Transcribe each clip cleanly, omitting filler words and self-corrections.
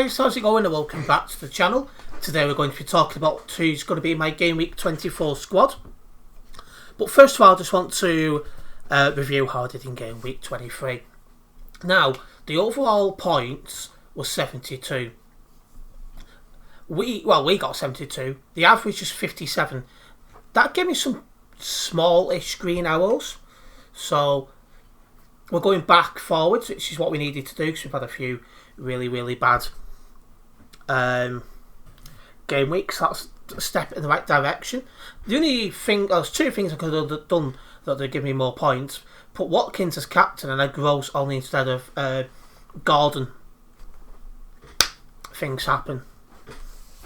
guys, how's it going and welcome back to the channel. Today we're going to be talking about who's going to be my Game Week 24 squad. But first of all, I just want to review how I did in Game Week 23. Now, the overall points was 72. We got 72. The average is 57. That gave me some small-ish green arrows. So we're going back forwards, which is what we needed to do because we've had a few really bad game weeks. That's a step in the right direction. The only thing, there's two things I could have done that would give me more points. Put Watkins as captain and then Gross only instead of Gordon. Things happen.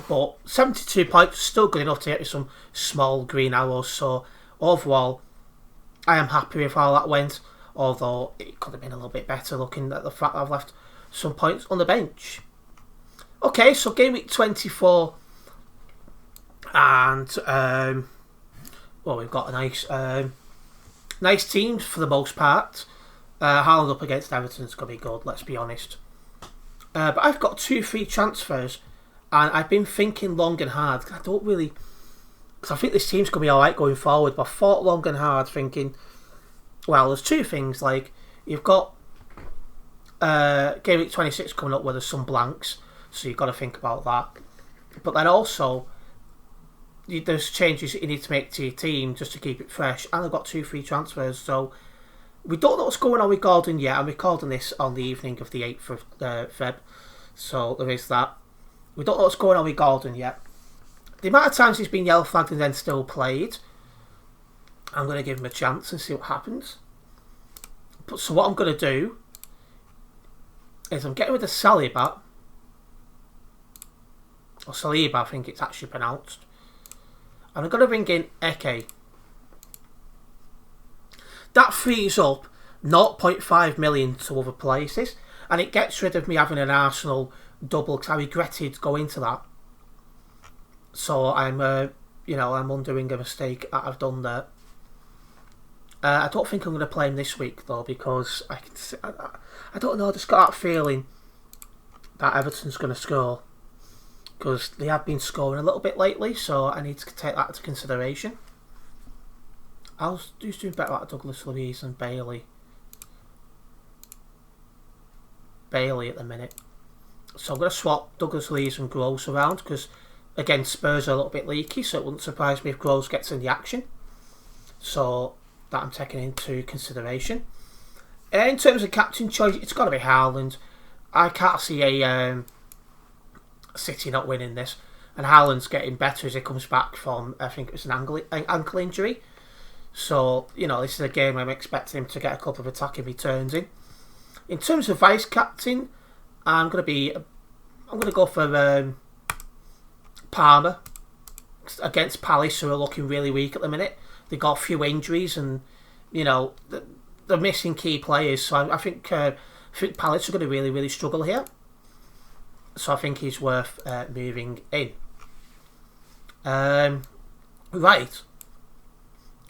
But 72 points, still good enough to get me some small green arrows. So overall, I am happy with how that went. Although it could have been a little bit better looking at the fact that I've left some points on the bench. Okay, so Game Week 24. And, we've got a nice team for the most part. Haaland up against Everton's going to be good, let's be honest. But I've got 2 free transfers. And I've been thinking long and hard. I don't really... Because I think this team's going to be alright going forward. But I thought long and hard thinking... Well, there's 2 things. Like, you've got Game Week 26 coming up where there's some blanks. So you've got to think about that. But then also... There's changes that you need to make to your team just to keep it fresh. And I've got 2 free transfers. So we don't know what's going on with Gordon yet. I'm recording this on the evening of the 8th of Feb. So there is that. We don't know what's going on with Gordon yet. The amount of times he's been yellow flagged and then still played, I'm going to give him a chance and see what happens. But so what I'm going to do is I'm getting rid of Saliba. Or Saliba, I think it's actually pronounced. And I'm going to bring in Eke. That frees up 0.5 million to other places. And it gets rid of me having an Arsenal double because I regretted going to that. So I'm, I'm undoing a mistake that I've done there. I don't think I'm going to play him this week though because I don't know. I just got that feeling that Everton's going to score because they have been scoring a little bit lately. So I need to take that into consideration. Who's doing better like Douglas Luiz and Bailey? Bailey at the minute. So I'm going to swap Douglas Luiz and Gross around because, again, Spurs are a little bit leaky, so it wouldn't surprise me if Gross gets in the action. So that I'm taking into consideration. In terms of captain choice, it's got to be Haaland. I can't see a City not winning this. And Haaland's getting better as he comes back from, I think it was an ankle injury. So, this is a game I'm expecting him to get a couple of attacking returns in. In terms of vice captain, I'm going to go for Palmer against Palace, who are looking really weak at the minute. They've got a few injuries, and they're missing key players. So I think Palace are going to really struggle here. So I think he's worth moving in. Right.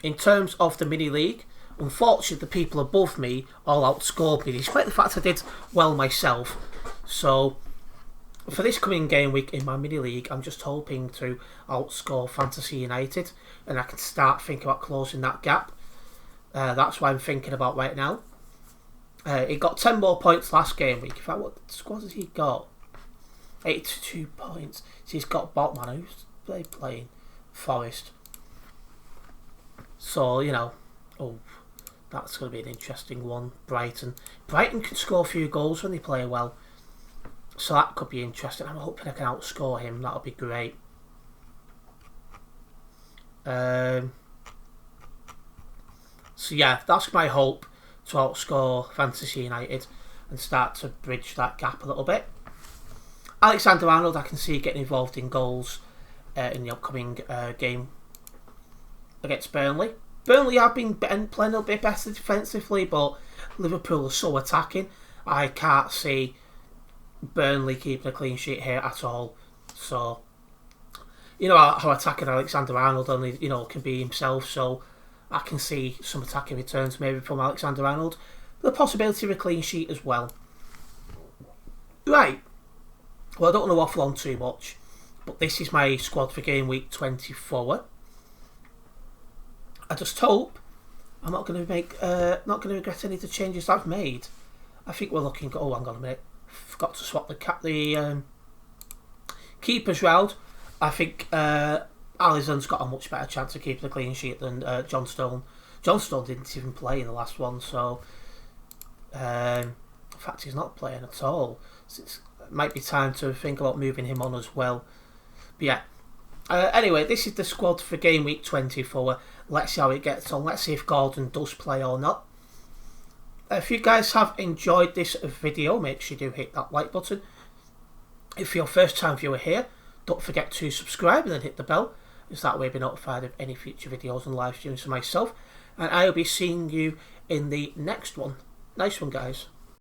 In terms of the mini league, unfortunately, the people above me all outscored me, despite the fact I did well myself. So, for this coming game week in my mini league, I'm just hoping to outscore Fantasy United, and I can start thinking about closing that gap. That's what I'm thinking about right now. He got 10 more points last game week. In fact, what squad has he got? 82 points. So he's got Botman, who's they playing? Forest. So, that's going to be an interesting one. Brighton can score a few goals when they play well. So that could be interesting. I'm hoping I can outscore him. That'll be great. So yeah, that's my hope, to outscore Fantasy United and start to bridge that gap a little bit. Alexander-Arnold, I can see getting involved in goals in the upcoming game against Burnley. Burnley have been playing a little bit better defensively, but Liverpool are so attacking. I can't see Burnley keeping a clean sheet here at all. So, how attacking Alexander-Arnold only, can be himself. So, I can see some attacking returns maybe from Alexander-Arnold. The possibility of a clean sheet as well. Right. Well, I don't want to waffle on too much, but this is my squad for game week 24. I just hope I'm not going to regret any of the changes I've made. I think we're looking. Oh, hang on a minute. Forgot to swap the keepers round. I think Alisson's got a much better chance of keeping a clean sheet than John Stone. John Stone didn't even play in the last one, so in fact he's not playing at all. So it might be time to think about moving him on as well. But yeah. Anyway, this is the squad for game week 24. Let's see how it gets on. Let's see if Gordon does play or not. If you guys have enjoyed this video, make sure you do hit that like button. If you're a first time viewer here, don't forget to subscribe and then hit the bell, as that way you'll be notified of any future videos and live streams for myself. And I'll be seeing you in the next one. Nice one, guys.